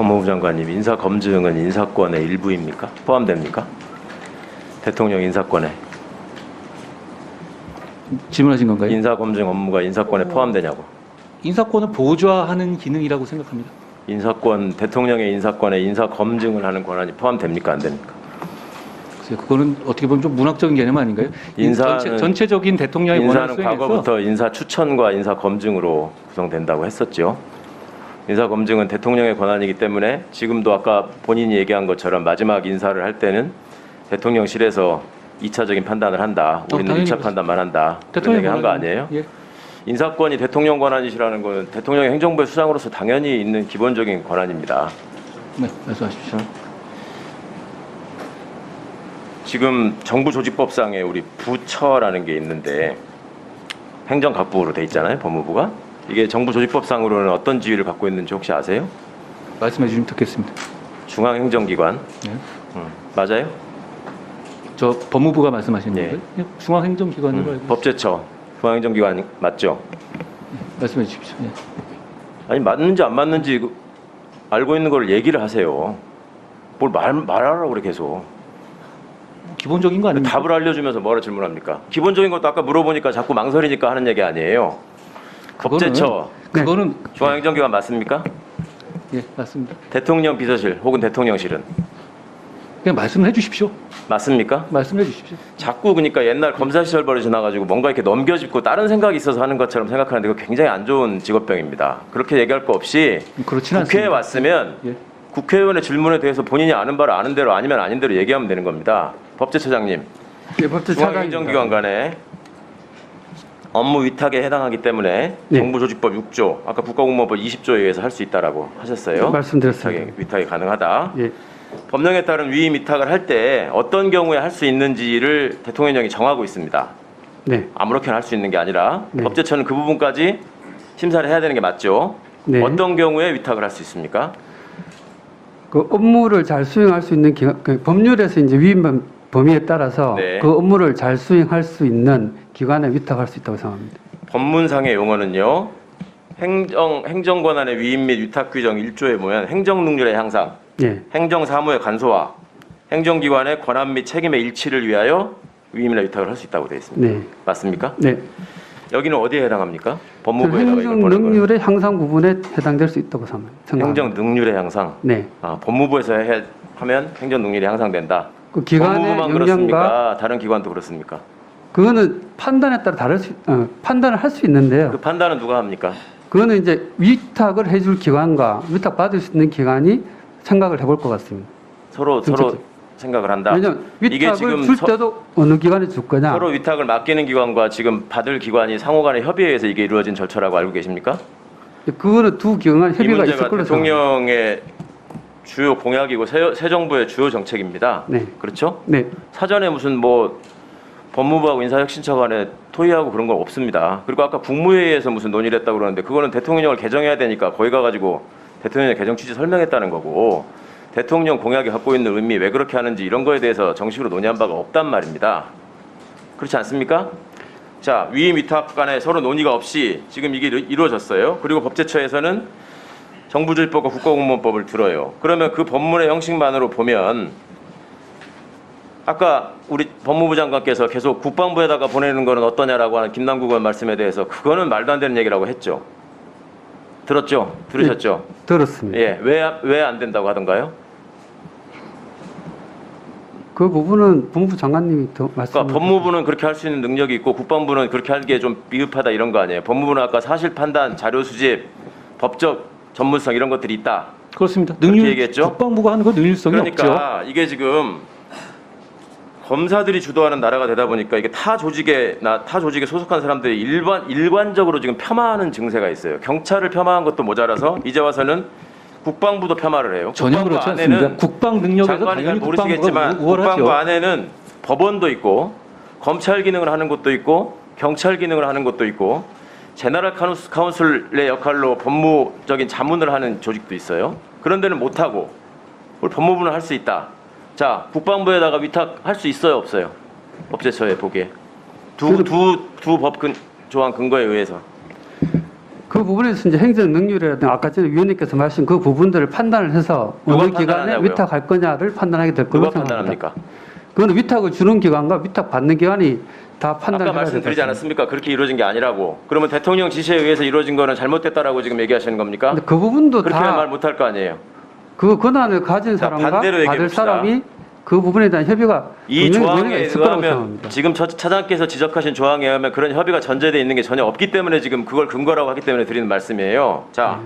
법무부 장관님, 인사검증은 인사권의 일부입니까? 포함됩니까? 대통령 인사권에. 질문하신 건가요? 인사검증 업무가 인사권에 포함되냐고. 인사권을 보좌하는 기능이라고 생각합니다. 인사권, 대통령의 인사권에 인사검증을 하는 권한이 포함됩니까? 안 됩니까? 글쎄요, 그거는 어떻게 보면 좀 문학적인 개념 아닌가요? 전체적인 대통령의 권한 인사는 수행에서 과거부터 인사 추천과 인사 검증으로 구성된다고 했었죠. 인사 검증은 대통령의 권한이기 때문에 지금도 아까 본인이 얘기한 것처럼 마지막 인사를 할 때는 대통령실에서 2차적인 판단을 한다. 우리는 당연히 1차 판단만 한다. 그런 대통령 얘기 한 거 아니에요? 예. 인사권이 대통령 권한이시라는 것은 대통령의 행정부의 수장으로서 당연히 있는 기본적인 권한입니다. 네, 말씀하십시오. 지금 정부조직법상에 우리 부처라는 게 있는데 행정각부로 돼 있잖아요, 법무부가. 이게 정부조직법상으로는 어떤 지위를 갖고 있는지 혹시 아세요? 말씀해 주시면 듣겠습니다. 중앙행정기관. 네. 맞아요? 저 법무부가 말씀하시는 예. 건가요? 예, 중앙행정기관으로 알고 있습니다. 법제처, 중앙행정기관 맞죠? 말씀해 주십시오. 예. 아니 맞는지 안 맞는지 알고 있는 걸 얘기를 하세요. 뭘 말하라고 그래 계속. 기본적인 거 아닙니까? 답을 알려주면서 뭐라 질문합니까? 기본적인 것도 아까 물어보니까 자꾸 망설이니까 하는 얘기 아니에요. 법제처, 그거는 중앙행정기관 맞습니까? 예, 맞습니다. 대통령 비서실 혹은 대통령실은 그냥 말씀을 해 주십시오. 맞습니까? 말씀해 주십시오. 자꾸 그러니까 옛날 검사 시절 버릇이 나가지고 뭔가 이렇게 넘겨짚고 다른 생각이 있어서 하는 것처럼 생각하는데 그거 굉장히 안 좋은 직업병입니다. 그렇게 얘기할 거 없이 그렇지는 국회에 않습니다. 왔으면 예. 국회의원의 질문에 대해서 본인이 아는 바를 아는 대로 아니면 아닌 대로 얘기하면 되는 겁니다. 법제처장님, 예, 법제처장입니다. 중앙행정기관 간에 업무 위탁에 해당하기 때문에 네. 정부조직법 6조, 아까 국가공무원법 20조에 의해서 할 수 있다라고 하셨어요. 말씀드렸습니다. 위탁이 가능하다. 예. 법령에 따른 위임 위탁을 할 때 어떤 경우에 할 수 있는지를 대통령이 정하고 있습니다. 네. 아무렇게나 할 수 있는 게 아니라 네. 법제처는 그 부분까지 심사를 해야 되는 게 맞죠. 네. 어떤 경우에 위탁을 할 수 있습니까? 그 업무를 잘 수행할 수 있는 그 법률에서 이제 위임 범위에 따라서 네. 그 업무를 잘 수행할 수 있는 기관에 위탁할 수 있다고 생각합니다. 법문상의 용어는요. 행정권한의 위임 및 위탁 규정 1조에 보면 행정능률의 향상, 예. 행정사무의 간소화, 행정기관의 권한 및 책임의 일치를 위하여 위임이나 위탁을 할 수 있다고 되어 있습니다. 네. 맞습니까? 네. 여기는 어디에 해당합니까? 그 법무부에다가 이걸 행정 보는 거는 능률의 향상 부분에 해당될 수 있다고 생각합니다. 행정 능률의 향상. 네. 아, 법무부에서 하면 행정 능률이 향상된다. 그 기관의 법무부만 역량과 그렇습니까? 다른 기관도 그렇습니까? 그거는 판단에 따라 판단을 할 수 있는데요. 그 판단은 누가 합니까? 그거는 이제 위탁을 해줄 기관과 위탁 받을 수 있는 기관이 생각을 해볼 것 같습니다. 서로 생각을 한다. 왜냐하면 이게 위탁을 지금 줄 때도 어느 기관에 줄 거냐. 서로 위탁을 맡기는 기관과 지금 받을 기관이 상호간의 협의에 의해서 이게 이루어진 절차라고 알고 계십니까? 그거는 두 기관 이 협의가 있을 문제가 걸로 생각합니다. 대통령의 주요 공약이고 새 정부의 주요 정책입니다. 네. 그렇죠? 네. 사전에 무슨 뭐 법무부하고 인사혁신처 간에 토의하고 그런 건 없습니다. 그리고 아까 국무회의에서 무슨 논의를 했다고 그러는데 그거는 대통령을 개정해야 되니까 거기 가가지고 대통령의 개정 취지 설명했다는 거고 대통령 공약이 갖고 있는 의미 왜 그렇게 하는지 이런 거에 대해서 정식으로 논의한 바가 없단 말입니다. 그렇지 않습니까? 자, 위임 위탁 간에 서로 논의가 없이 지금 이게 이루어졌어요. 그리고 법제처에서는 정부조직법과 국가공무원법을 들어요. 그러면 그 법문의 형식만으로 보면 아까 우리 법무부 장관께서 계속 국방부에다가 보내는 거는 어떠냐라고 하는 김남국 의원 말씀에 대해서 그거는 말도 안 되는 얘기라고 했죠. 들었죠? 들으셨죠? 들었습니다. 예, 왜 안 된다고 하던가요? 그 부분은 법무부 장관님이 더 말씀. 그러니까 법무부는 그렇게 할 수 있는 능력이 있고 국방부는 그렇게 하기에 좀 미흡하다 이런 거 아니에요? 법무부는 아까 사실 판단, 자료 수집, 법적 전문성 이런 것들이 있다. 그렇습니다. 그렇게 얘기했죠? 국방부가 하는 건 능률성이 그러니까 없죠. 이게 지금 검사들이 주도하는 나라가 되다 보니까 이게 타 조직에 소속한 사람들이 일관적으로 지금 폄하하는 증세가 있어요. 경찰을 폄하한 것도 모자라서 이제 와서는 국방부도 폄하를 해요. 전혀 국방부 그렇지 않습니다. 안에는 국방 능력에서 장관이 잘 당연히 모르시겠지만 국방부가 우월하죠. 국방부 안에는 법원도 있고 검찰 기능을 하는 곳도 있고 경찰 기능을 하는 곳도 있고 제너럴 카운슬의 역할로 법무적인 자문을 하는 조직도 있어요. 그런 데는 못하고 우리 법무부는 할 수 있다. 자, 국방부에다가 위탁할 수 있어요, 없어요? 법제처에 보기에 두 법 조항 근거에 의해서 그 부분에서 이제 행정 능률이라든가 아까 전에 위원님께서 말씀 그 부분들을 판단을 해서 누가 어느 기관에 판단하냐고요? 위탁할 거냐를 판단하게 될 누가 거라고 생각합니다. 판단합니까? 그건 위탁을 주는 기관과 위탁 받는 기관이 다 판단을 아까 해야 될 말씀드리지 것 같습니다. 않았습니까? 그렇게 이루어진 게 아니라고. 그러면 대통령 지시에 의해서 이루어진 거는 잘못됐다라고 지금 얘기하시는 겁니까? 근데 그 부분도 그렇게는 말 다 못할 거 아니에요. 그 권한을 가진 자, 사람과 반대로 얘기해 받을 봅시다. 사람이 그 부분에 대한 협의가 이 분명히 논의가 조항에 있을 거라고 의하면 생각합니다. 지금 차장께서 지적하신 조항에 의하면 그런 협의가 전제되어 있는 게 전혀 없기 때문에 지금 그걸 근거라고 하기 때문에 드리는 말씀이에요. 자,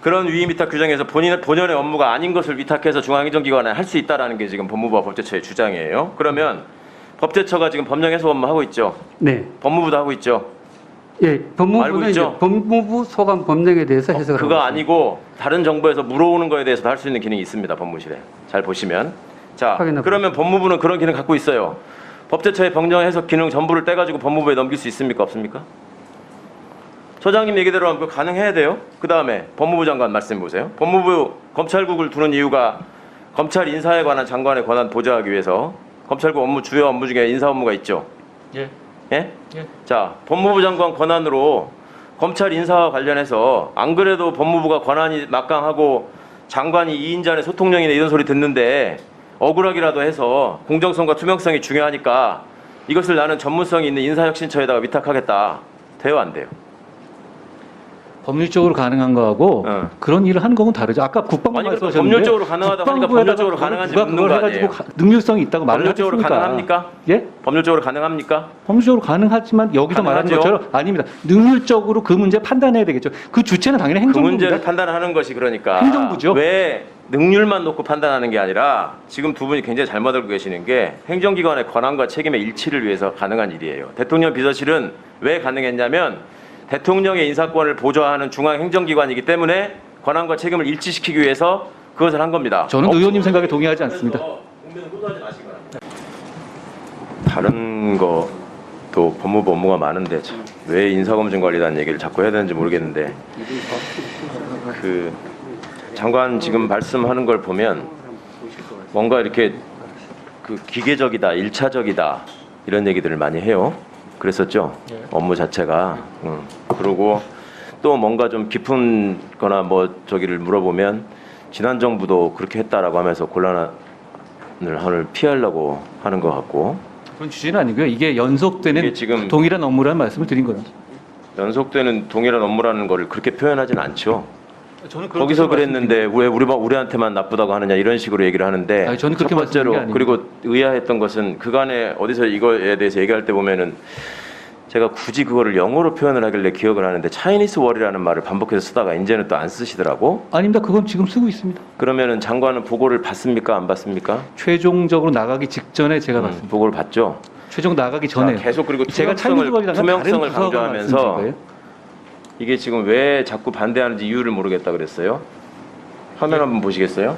그런 위임 위탁 규정에서 본연의 업무가 아닌 것을 위탁해서 중앙행정기관에 할 수 있다라는 게 지금 법무부와 법제처의 주장이에요. 그러면 법제처가 지금 법령 해석 업무 하고 있죠. 네, 법무부도 하고 있죠. 예, 알고 법무부는 이제 있죠? 법무부 소관 법령에 대해서 해석을 그거 하고 있습니다. 아니고 다른 정부에서 물어오는 거에 대해서도 할 수 있는 기능이 있습니다. 법무실에. 잘 보시면. 자, 확인해 그러면 법무부는 그런 기능 갖고 있어요. 법제처의 법령 해석 기능 전부를 떼가지고 법무부에 넘길 수 있습니까? 없습니까? 처장님 얘기대로 하면 그거 가능해야 돼요. 그 다음에 법무부 장관 말씀해 보세요. 법무부 검찰국을 두는 이유가 검찰 인사에 관한 장관의 권한 보좌하기 위해서 검찰국 업무 주요 업무 중에 인사 업무가 있죠. 예. 예? 예. 자, 법무부 장관 권한으로 검찰 인사와 관련해서 안 그래도 법무부가 권한이 막강하고 장관이 2인자의 소통령이나 이런 소리 듣는데 억울하기라도 해서 공정성과 투명성이 중요하니까 이것을 나는 전문성이 있는 인사혁신처에다가 위탁하겠다. 돼요, 안 돼요? 법률적으로 가능한 거하고 어. 그런 일을 하는 거는 다르죠. 아까 국방부 아니, 그러니까 말씀하셨는데 법률적으로 가능하다고 하니까 법률적으로 가능한지 누가 묻는 그걸 거 해가지고 아니에요? 능률성이 있다고 말을 법률적으로 하겠습니까? 가능합니까? 예? 법률적으로 가능합니까? 법률적으로 가능하지만 여기서 말하는 가능하죠. 것처럼 아닙니다. 능률적으로 그 문제 판단해야 되겠죠. 그 주체는 당연히 그 행정부입니다. 문제를 판단하는 것이 그러니까 행정부죠. 왜 능률만 놓고 판단하는 게 아니라 지금 두 분이 굉장히 잘못 알고 계시는 게 행정기관의 권한과 책임의 일치를 위해서 가능한 일이에요. 대통령 비서실은 왜 가능했냐면 대통령의 인사권을 보좌하는 중앙행정기관이기 때문에 권한과 책임을 일치시키기 위해서 그것을 한 겁니다. 저는 의원님 생각에 동의하지 않습니다. 국민은 호소하지 마시기 바랍니다. 다른 것도 법무부 업무가 많은데 참, 왜 인사검증관리단 얘기를 자꾸 해야 되는지 모르겠는데 그 장관 지금 말씀하는 걸 보면 뭔가 이렇게 그 기계적이다, 일차적이다 이런 얘기들을 많이 해요. 그랬었죠. 업무 자체가. 그리고 또 뭔가 좀 깊은 거나 뭐 저기를 물어보면 지난 정부도 그렇게 했다라고 하면서 곤란을 피하려고 하는 것 같고 그런 취지는 아니고요. 이게 연속되는 이게 지금 동일한 업무라는 말씀을 드린 거예요. 연속되는 동일한 업무라는 거를 그렇게 표현하지는 않죠. 저는 그런 거기서 뜻으로 그랬는데 왜 우리한테만 나쁘다고 하느냐 이런 식으로 얘기를 하는데 아니, 저는 그렇게 첫 번째로 말씀드린 게 그리고 의아했던 것은 그간에 어디서 이거에 대해서 얘기할 때 보면은 제가 굳이 그거를 영어로 표현을 하길래 기억을 하는데 차이니스 월이라는 말을 반복해서 쓰다가 이제는 또 안 쓰시더라고. 아닙니다. 그건 지금 쓰고 있습니다. 그러면은 장관은 보고를 받습니까 안 받습니까? 최종적으로 나가기 직전에 제가 봤습니다. 보고를 받죠. 최종 나가기 자, 전에 계속 그리고 제가 차이니스 월이라는 투명성을 다른 부서가 강조하면서 말씀드린 거예요. 이게 지금 왜 자꾸 반대하는지 이유를 모르겠다 그랬어요. 화면 한번 보시겠어요?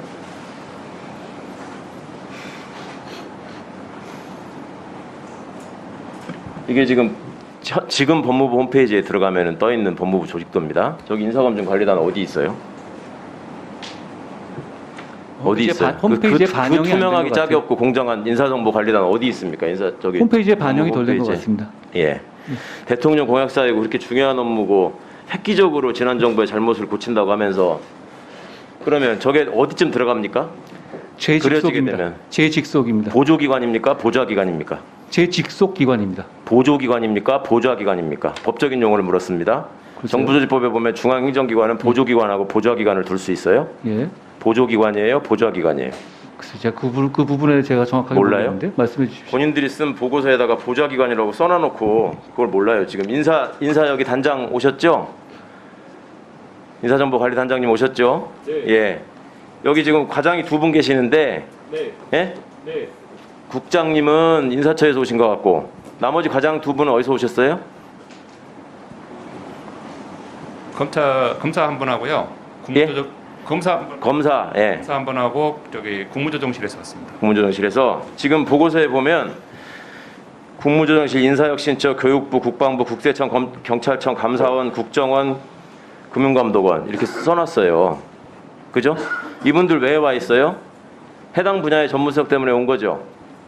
이게 지금 법무부 홈페이지에 들어가면은 떠 있는 법무부 조직도입니다. 저기 인사검증관리단 어디 있어요? 어디 있어요? 홈페이지에 반영이 안 된 투명하기 것 짝이 같아요. 없고 공정한 인사정보관리단 어디 있습니까? 저기 홈페이지에 반영이 법무부 덜 된 것 홈페이지에. 같습니다. 예. 대통령 공약사이고 그렇게 중요한 업무고 획기적으로 지난 정부의 잘못을 고친다고 하면서 그러면 저게 어디쯤 들어갑니까? 제 그려지게 직속입니다. 되면. 제 직속입니다. 보조기관입니까? 보좌기관입니까? 제 직속 기관입니다. 보조기관입니까? 보좌기관입니까? 법적인 용어를 물었습니다. 글쎄요. 정부조직법에 보면 중앙행정기관은 보조기관하고 보좌기관을 둘 수 있어요? 예. 보조기관이에요? 보좌기관이에요? 글쎄 제가 그 부분에 제가 정확하게 몰라요? 모르겠는데 말씀해 주십시오. 본인들이 쓴 보고서에다가 보좌기관이라고 써놔놓고 그걸 몰라요. 지금 인사 여기 단장 오셨죠? 인사정보관리단장님 오셨죠? 네. 예. 여기 지금 과장이 두 분 계시는데, 네, 예? 네. 국장님은 인사처에서 오신 것 같고, 나머지 과장 두 분은 어디서 오셨어요? 검사 한 분하고요. 검사 검사, 한 분하고 저기 국무조정실에서 왔습니다. 국무조정실에서 지금 보고서에 보면 국무조정실, 인사혁신처, 교육부, 국방부, 국세청, 경찰청, 감사원, 국정원, 금융감독원 이렇게 써놨어요. 그죠? 이분들 왜 와 있어요? 해당 분야의 전문성 때문에 온 거죠.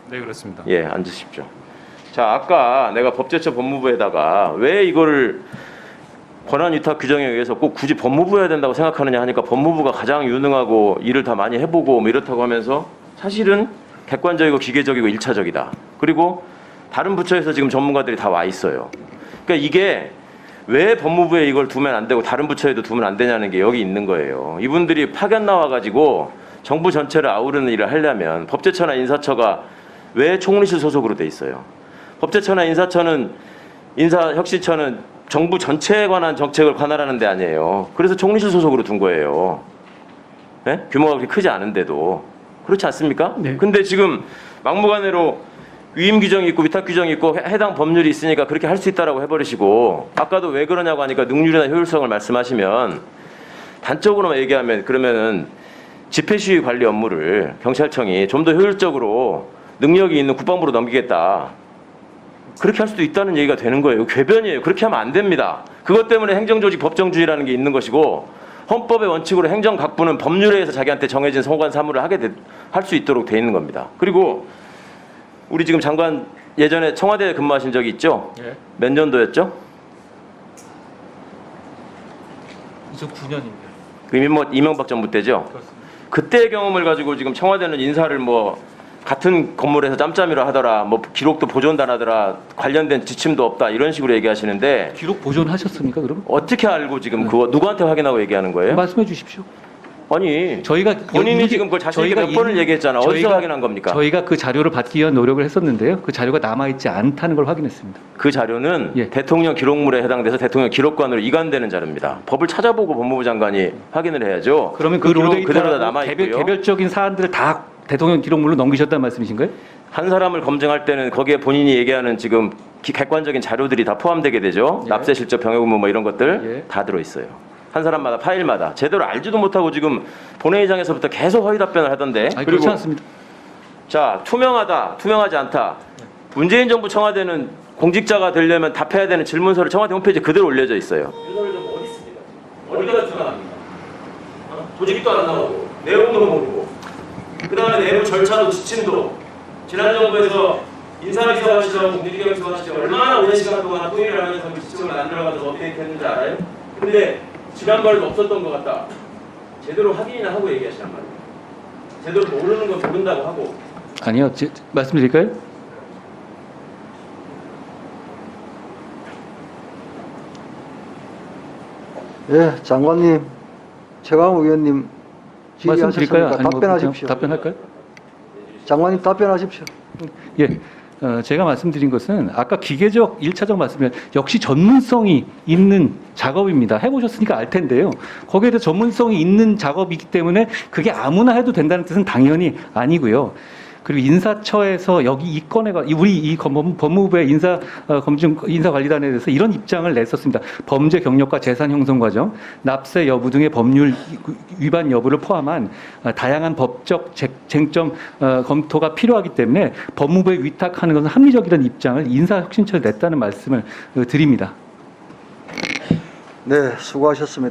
네, 그렇습니다. 예, 앉으십시오. 자, 아까 내가 법제처 법무부에다가 왜 이거를 권한 위탁 규정에 의해서 꼭 굳이 법무부여야 된다고 생각하느냐 하니까 법무부가 가장 유능하고 일을 다 많이 해보고 뭐 이렇다고 하면서 사실은 객관적이고 기계적이고 일차적이다. 그리고 다른 부처에서 지금 전문가들이 다 와 있어요. 그러니까 이게 왜 법무부에 이걸 두면 안 되고 다른 부처에도 두면 안 되냐는 게 여기 있는 거예요. 이분들이 파견 나와가지고 정부 전체를 아우르는 일을 하려면 법제처나 인사처가 왜 총리실 소속으로 돼 있어요? 법제처나 인사혁신처는 정부 전체에 관한 정책을 관할하는 데 아니에요. 그래서 총리실 소속으로 둔 거예요. 네? 규모가 그렇게 크지 않은데도. 그렇지 않습니까? 네. 근데 지금 막무가내로 위임 규정이 있고 위탁 규정이 있고 해당 법률이 있으니까 그렇게 할 수 있다라고 해버리시고 아까도 왜 그러냐고 하니까 능률이나 효율성을 말씀하시면 단적으로만 얘기하면 그러면은 집회시위 관리 업무를 경찰청이 좀 더 효율적으로 능력이 있는 국방부로 넘기겠다. 그렇게 할 수도 있다는 얘기가 되는 거예요. 궤변이에요. 그렇게 하면 안 됩니다. 그것 때문에 행정조직 법정주의라는 게 있는 것이고 헌법의 원칙으로 행정각부는 법률에 의해서 자기한테 정해진 소관 사무를 할 수 있도록 돼 있는 겁니다. 그리고 우리 지금 장관 예전에 청와대에 근무하신 적이 있죠? 예. 몇 년도였죠? 2009년입니다. 이명박 정부 때죠? 그렇습니다. 그때의 경험을 가지고 지금 청와대는 인사를 뭐 같은 건물에서 짬짬이로 하더라, 뭐 기록도 보존도 안 하더라, 관련된 지침도 없다 이런 식으로 얘기하시는데 기록 보존하셨습니까? 그럼 어떻게 알고 지금 그거 누구한테 확인하고 얘기하는 거예요? 말씀해 주십시오. 아니 저희가 본인이 지금 그걸 자신에게 몇 번을 얘기했잖아. 어디서 확인한 겁니까? 저희가 그 자료를 받기 위한 노력을 했었는데요. 그 자료가 남아있지 않다는 걸 확인했습니다. 그 자료는 예. 대통령 기록물에 해당돼서 대통령 기록관으로 이관되는 자료입니다. 법을 찾아보고 법무부 장관이 확인을 해야죠. 그러면 그 기록은 로데이터 그대로 다 남아 있고요. 개별적인 사안들을 다 대통령 기록물로 넘기셨다는 말씀이신가요? 한 사람을 검증할 때는 거기에 본인이 얘기하는 지금 객관적인 자료들이 다 포함되게 되죠. 예. 납세 실적 병역 의무 뭐 이런 것들 예. 다 들어 있어요. 한 사람마다 파일마다 제대로 알지도 못하고 지금 본회의장에서부터 계속 허위 답변을 하던데. 아니, 그렇지 않습니다. 자, 투명하다, 투명하지 않다. 문재인 정부 청와대는 공직자가 되려면 답해야 되는 질문서를 청와대 홈페이지에 그대로 올려져 있어요. 윤석열 정부 어디 있습니까? 어디가 투명합니까? 조직도 안 나오고 내용도 모르고 그다음에 내부 절차도 지침도 지난 정부에서 인사비서관 시절, 공직기강비서관 시절 얼마나 오랜 시간 동안 통일을 하면서 그 지침을 만들어가지고 업데이트했는지 알아요? 근데 지난번에도 없었던 것 같다. 제대로 확인이나 하고 얘기하시란 말이에요. 제대로 모르는 건 모른다고 하고. 아니요. 말씀드릴까요? 예, 장관님, 최강욱 의원님 말씀드릴까요? 질의하셨으니까 아니면 뭐 답변하십시오. 그냥 답변할까요? 장관님 답변하십시오. 예. 제가 말씀드린 것은 아까 기계적 1차적 말씀이 역시 전문성이 있는 작업입니다. 해보셨으니까 알 텐데요. 거기에 대해 전문성이 있는 작업이기 때문에 그게 아무나 해도 된다는 뜻은 당연히 아니고요. 그리고 인사처에서 여기 이 건에 우리 이 법무부의 인사관리단에 대해서 이런 입장을 냈었습니다. 범죄 경력과 재산 형성 과정, 납세 여부 등의 법률 위반 여부를 포함한 다양한 법적 쟁점 검토가 필요하기 때문에 법무부에 위탁하는 것은 합리적이라는 입장을 인사혁신처에 냈다는 말씀을 드립니다. 네, 수고하셨습니다.